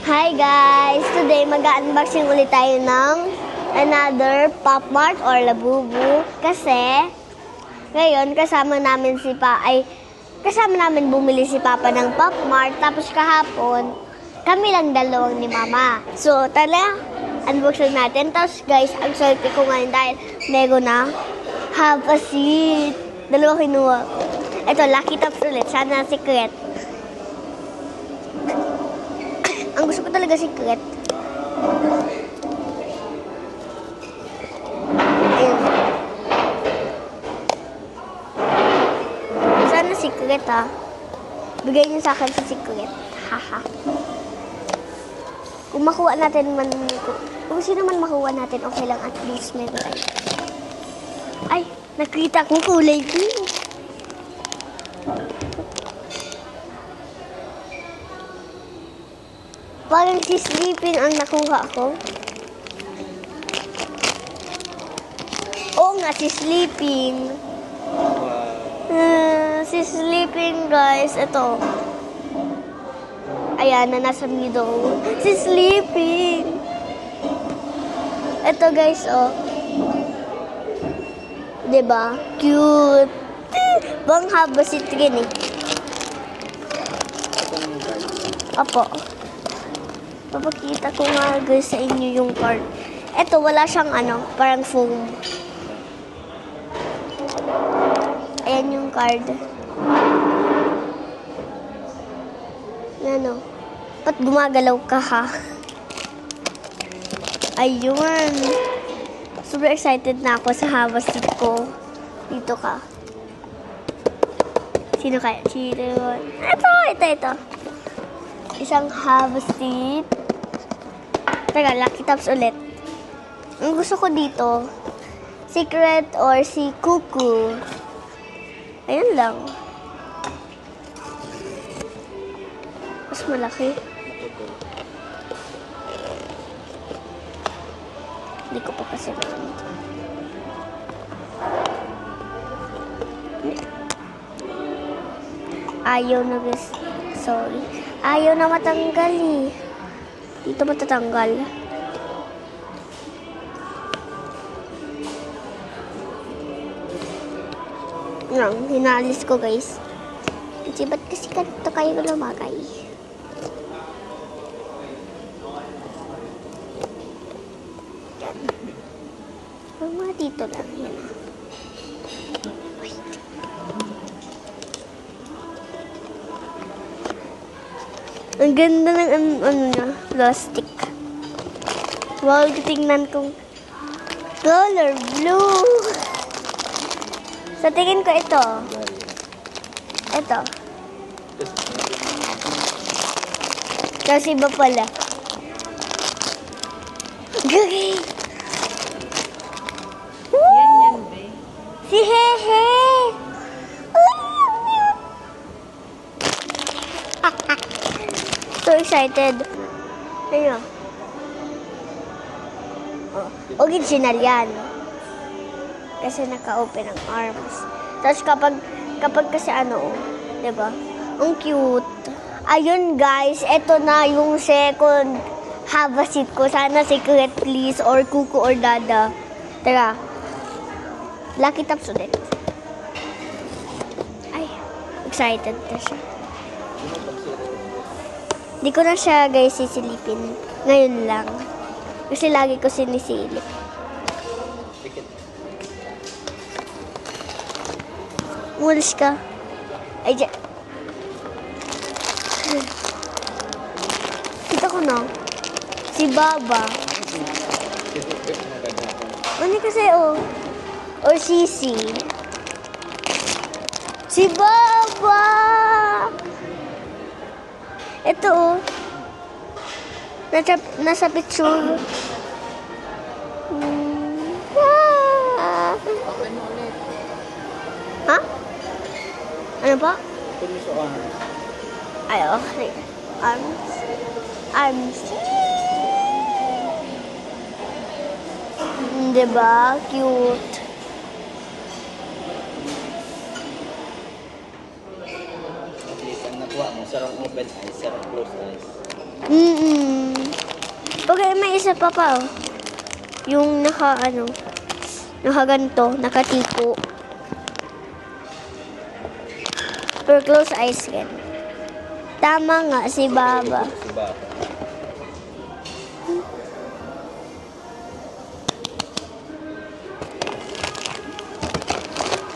Hi guys! Today mag-unboxing ulit tayo ng another Pop Mart or Labubu kasi ngayon kasama namin bumili si Papa ng Pop Mart tapos kahapon kami lang dalawang ni Mama. So tala, unboxing natin. Tapos guys, ang swerte ko ngayon dahil nego na have a seat. Dalawa kinuha. Ito, Lucky Tops ulit. Sana secret. Ang gusto ko talaga secret. Ayun. Sana secret ha. Bigay niyo sa akin sa secret. Haha. Kung makuha natin man, kung sino man makuha natin, okay lang at least may tayo. Ay, nakita ko kulay blue. Parang si Sleeping ang nakuha ko. Oo nga, si Sleeping. Si Sleeping, guys. Ito. Ayan, na nasa middle. Si Sleeping. Ito, guys, oh. Diba? Cute. Bang haba si Trin, eh. Apo. Papakita ko nga guys sa inyo yung card. Ito, wala siyang parang foam. Ayan yung card. Ano? Ba't gumagalaw ka ha? Ayun. Super excited na ako sa haba seat ko. Dito ka. Sino kaya? Sino? Ito. Isang haba seat. Teka, Lucky Tops ulit. Ang gusto ko dito, secret or si Kuku. Ayan lang. Mas malaki. Hindi ko pa kasi ayaw na guys. Sorry. Ayaw na matanggal eh. Dito matatanggal. Yan, hinalis ko guys. Kasi ba't kasi kanto kayo lumagay? Yan. Mga dito lang. Yan. Ang ganda ng niya, plastic. Wow, tingnan kong color blue. Sa tingin ko ito. Ito. Kasi iba pala. Gagi! Yan, be. Si Hehe! So excited. Ayun. Oh, original yan. Kasi naka-open ang arms. Tapos kapag kasi diba? Ang cute. Ayun guys, eto na yung second haba seat ko. Sana secret please or Kuku or Dada. Tara. Lucky Tops ulit. Ay, excited na siya. Di ko na siya guys sisilipin. Ngayon lang. Kasi lagi ko sinisilip. Mulis ka. Ay, dyan. Kita ko na. Si Baba. Ano kasi or Sisi. Si Baba! Ito nasa picture. Ha? Ano pa? Ay, okay. Arms. Diba? Cute. At least ang nakuha mo, sarang open eyes, sarang closed eyes. Okay, may isa pa pa, oh. Yung nakaganto, nakatiko. Pero close eyes yan. Tama nga, si Baba. Si Baba.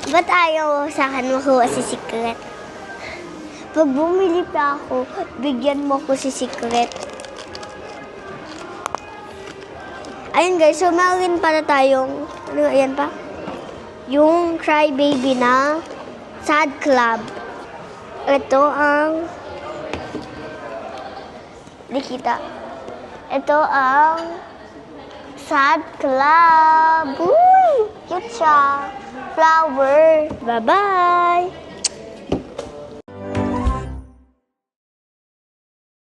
Ba't ayaw sa akin makuha si Secret? Pag bumili pa ako, bigyan mo ko si Secret. Ayun guys, so meron pala tayong, ano ayan pa? Yung Cry Baby na Sad Club. Ito ang, di kita. Ito ang Sad Club. Uy, cute siya. Flower. Bye-bye.